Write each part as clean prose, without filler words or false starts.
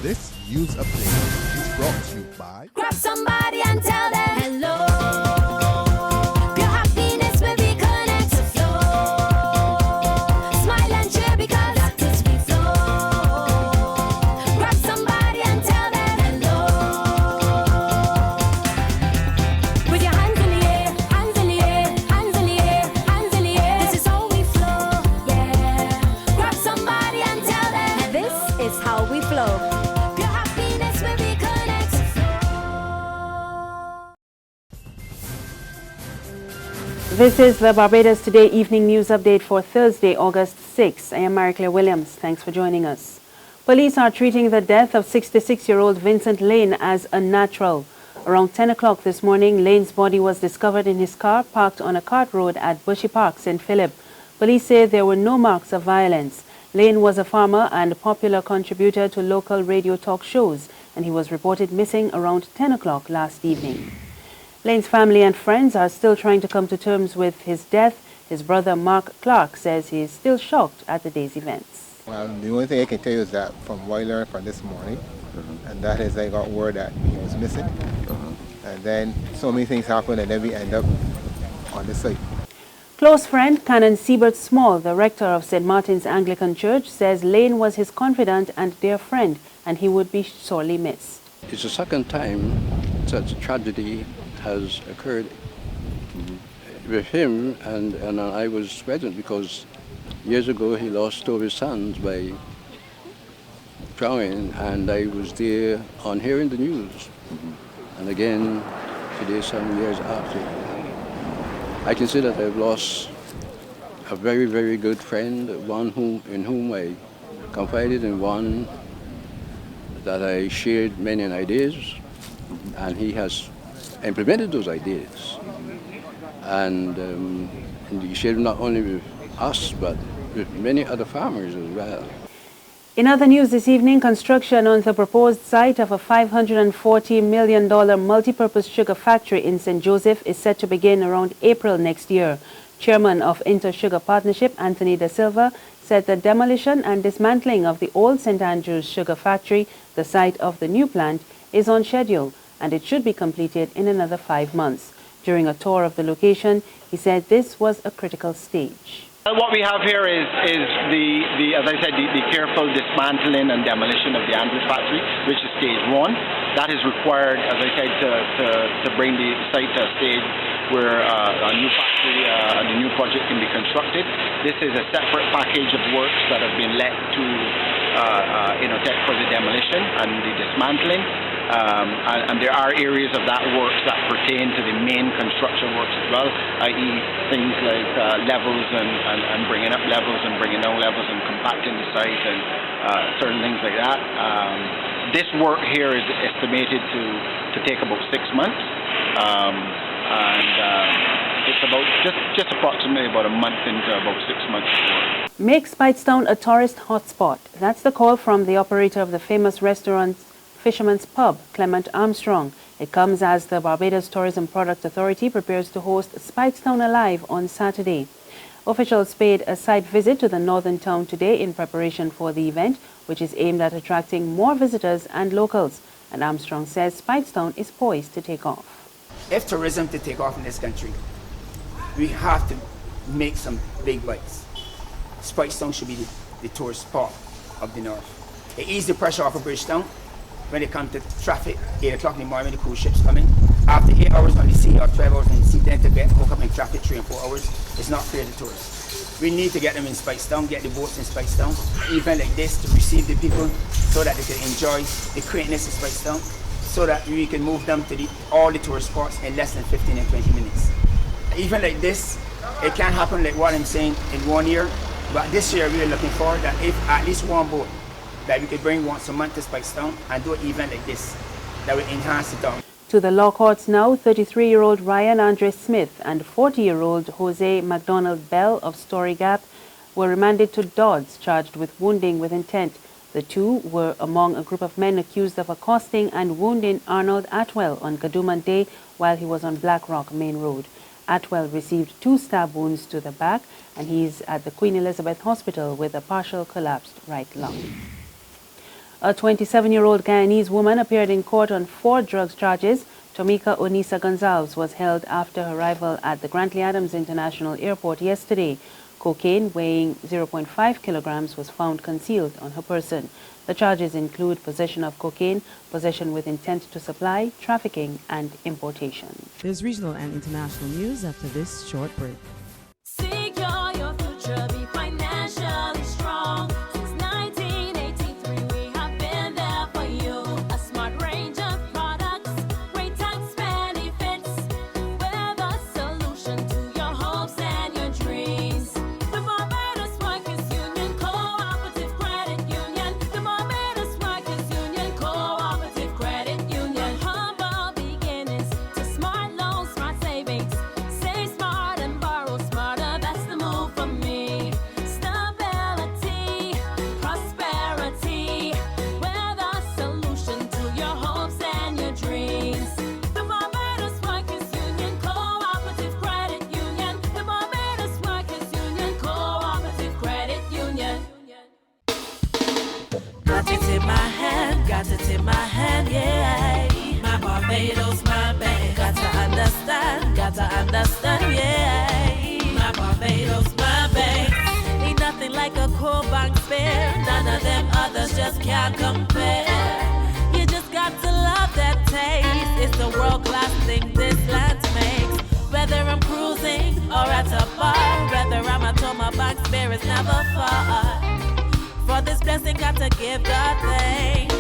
This news update is brought to you by Grab somebody and tell them hello. Your happiness will be connected to flow. Smile and cheer because that is we flow. Grab somebody and tell them hello. With your hands in the air, hands in the air, hands in the air, hands in the air. This is how we flow, yeah. Grab somebody and tell them this is how we flow. Your happiness will be connected to flow. This is the Barbados Today evening news update for Thursday, August 6. I am Mary-Claire Williams. Thanks for joining us. Police are treating the death of 66-year-old Vincent Layne as unnatural. Around 10 o'clock this morning, Layne's body was discovered in his car parked on a cart road at Bushy Park, St. Philip. Police say there were no marks of violence. Layne was a farmer and a popular contributor to local radio talk shows, and he was reported missing around 10 o'clock last evening. Layne's family and friends are still trying to come to terms with his death. His brother Mark Clark says he is still shocked at the day's events. Well, the only thing I can tell you is that from what I learned from this morning, and that is I got word that he was missing. And then so many things happened and then we end up on the site. Close friend Canon Siebert Small, the rector of St. Martin's Anglican Church, says Layne was his confidant and dear friend, and he would be sorely missed. It's the second time such tragedy has occurred with him, and I was present because years ago he lost two of his sons by drowning, and I was there on hearing the news. And again, today, some years after, I can say that I've lost a very, very good friend, one in whom I confided in, one that I shared many ideas, and he has implemented those ideas. And he shared not only with us, but with many other farmers as well. In other news this evening, construction on the proposed site of a $540 million multi-purpose sugar factory in St. Joseph is set to begin around April next year. Chairman of Inter-Sugar Partnership, Anthony Da Silva, said the demolition and dismantling of the old St. Andrew's sugar factory, the site of the new plant, is on schedule, and it should be completed in another 5 months. During a tour of the location, he said this was a critical stage. What we have here is as I said, the careful dismantling and demolition of the Andrews factory, which is stage one. That is required, as I said, to bring the site to a stage where a new factory, the new project can be constructed. This is a separate package of works that have been let to Innotech for the demolition and the dismantling. And there are areas of that works that pertain to the main construction works as well, i.e. things like levels and bringing up levels and bringing down levels and compacting the site and certain things like that. This work here is estimated to take about 6 months, it's about just approximately about a month into about 6 months of work. Make Speightstown a tourist hotspot. That's the call from the operator of the famous restaurant Fisherman's Pub, Clement Armstrong. It comes as the Barbados Tourism Product Authority prepares to host Speightstown Alive on Saturday. Officials paid a site visit to the northern town today in preparation for the event, which is aimed at attracting more visitors and locals. And Armstrong says Speightstown is poised to take off. If tourism to take off in this country, we have to make some big bites. Speightstown should be the tourist spot of the north. It eases the pressure off of Bridgetown. When it comes to traffic, 8 o'clock in the morning when the cruise ships come in. After 8 hours on the sea or 12 hours on the sea, then to get hooked up in traffic 3 and 4 hours, it's not fair to tourists. We need to get them in Speightstown, get the boats in Speightstown, an event like this to receive the people so that they can enjoy the quaintness of Speightstown, so that we can move them to all the tourist spots in less than 15 and 20 minutes. An event like this, it can't happen like what I'm saying in 1 year, but this year we're looking forward that if at least one boat that we could bring once a month to Speightstown and do an event like this that will enhance the town. To the law courts now, 33-year-old Ryan Andre Smith and 40-year-old Jose McDonald Bell of Story Gap were remanded to Dodds, charged with wounding with intent. The two were among a group of men accused of accosting and wounding Arnold Atwell on Kadooman Day while he was on Black Rock Main Road. Atwell received 2 stab wounds to the back, and he is at the Queen Elizabeth Hospital with a partial collapsed right lung. A 27-year-old Guyanese woman appeared in court on 4 drugs charges. Tomika Onisa Gonzalez was held after her arrival at the Grantley Adams International Airport yesterday. Cocaine weighing 0.5 kilograms was found concealed on her person. The charges include possession of cocaine, possession with intent to supply, trafficking, and importation. There's regional and international news after this short break. Secure your future, be financially strong. Since 1983, we have been there for you. A smart range of products, great tax benefits. We're the solution to your hopes and your dreams. The Barbados Workers Union Cooperative Credit Union. The Barbados Workers Union Cooperative Credit Union. Humble beginnings to smart loans, smart savings. Save smart and borrow smarter. That's the move for me. Stability, prosperity. We're the solution to your hopes and your dreams. The Barbados Workers Union Cooperative Credit Union. The Barbados Workers Union Cooperative Credit Union. Got it in my hand, yeah. My Barbados, my bank. Got to understand, yeah. My Barbados, my bank. Ain't nothing like a core bank spare. None of them others just can't compare. You just got to love that taste. It's the world-class thing this land makes. Whether I'm cruising or at a bar, whether I'm at home, my bank spare is never far. For this blessing, got to give God thanks.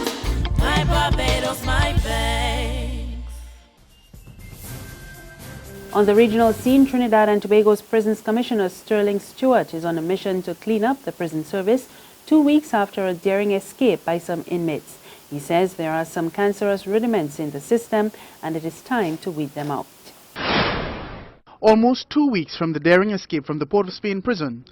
My Barbados, my bank. On the regional scene, Trinidad and Tobago's Prisons Commissioner Sterling Stewart is on a mission to clean up the prison service 2 weeks after a daring escape by some inmates. He says there are some cancerous rudiments in the system and it is time to weed them out. Almost 2 weeks from the daring escape from the Port of Spain prison,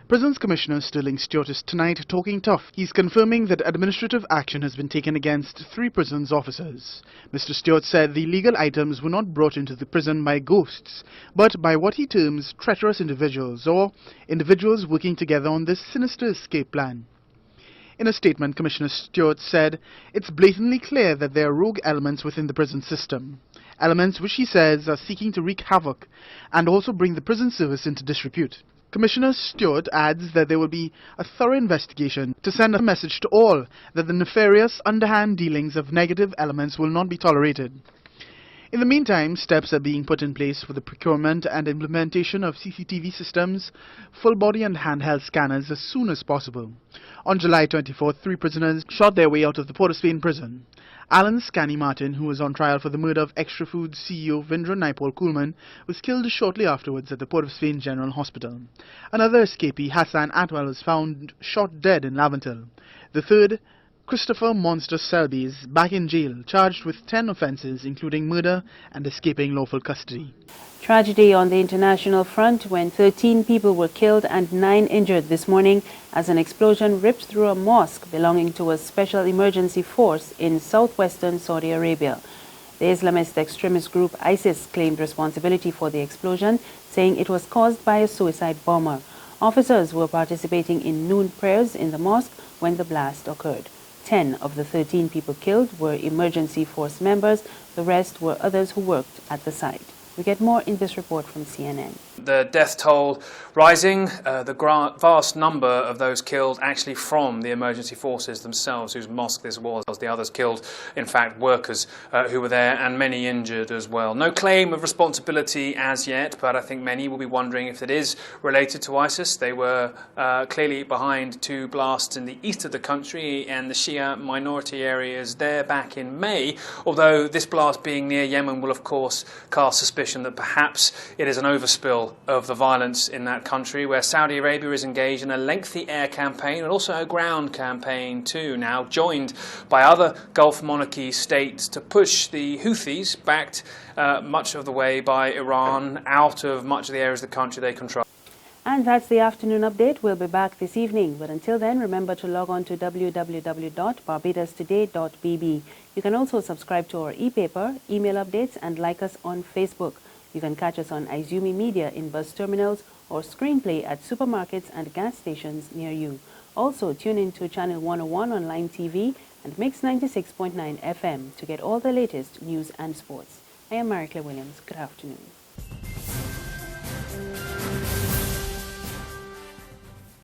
Prisons Commissioner Sterling Stewart is tonight talking tough. He's confirming that administrative action has been taken against 3 prisons officers. Mr. Stewart said the illegal items were not brought into the prison by ghosts, but by what he terms treacherous individuals or individuals working together on this sinister escape plan. In a statement, Commissioner Stewart said it's blatantly clear that there are rogue elements within the prison system. Elements which he says are seeking to wreak havoc and also bring the prison service into disrepute. Commissioner Stewart adds that there will be a thorough investigation to send a message to all that the nefarious, underhand dealings of negative elements will not be tolerated. In the meantime, steps are being put in place for the procurement and implementation of CCTV systems, full-body and handheld scanners as soon as possible. On July 24th, 3 prisoners shot their way out of the Port of Spain prison. Alan Scanny Martin, who was on trial for the murder of Extra Foods CEO Vindra Naipal Coolman, was killed shortly afterwards at the Port of Spain General Hospital. Another escapee, Hassan Atwell, was found shot dead in Laventil. The third, Christopher Monster Selby, is back in jail, charged with 10 offences, including murder and escaping lawful custody. Tragedy on the international front when 13 people were killed and 9 injured this morning as an explosion ripped through a mosque belonging to a special emergency force in southwestern Saudi Arabia. The Islamist extremist group ISIS claimed responsibility for the explosion, saying it was caused by a suicide bomber. Officers were participating in noon prayers in the mosque when the blast occurred. 10 of the 13 people killed were emergency force members. The rest were others who worked at the site. We get more in this report from CNN. The death toll rising, the vast number of those killed actually from the emergency forces themselves, whose mosque this was. The others killed, in fact, workers who were there, and many injured as well. No claim of responsibility as yet, but I think many will be wondering if it is related to ISIS. They were clearly behind 2 blasts in the east of the country and the Shia minority areas there back in May, although this blast being near Yemen will, of course, cast suspicion that perhaps it is an overspill of the violence in that country, where Saudi Arabia is engaged in a lengthy air campaign and also a ground campaign too, now joined by other Gulf monarchy states to push the Houthis, backed much of the way by Iran, out of much of the areas of the country they control. And that's the afternoon update. We'll be back this evening. But until then, remember to log on to www.barbadostoday.bb. You can also subscribe to our e-paper, email updates, and like us on Facebook. You can catch us on Izumi Media in bus terminals or Screenplay at supermarkets and gas stations near you. Also, tune in to Channel 101 on Line TV and Mix 96.9 FM to get all the latest news and sports. I am Maricla Williams. Good afternoon.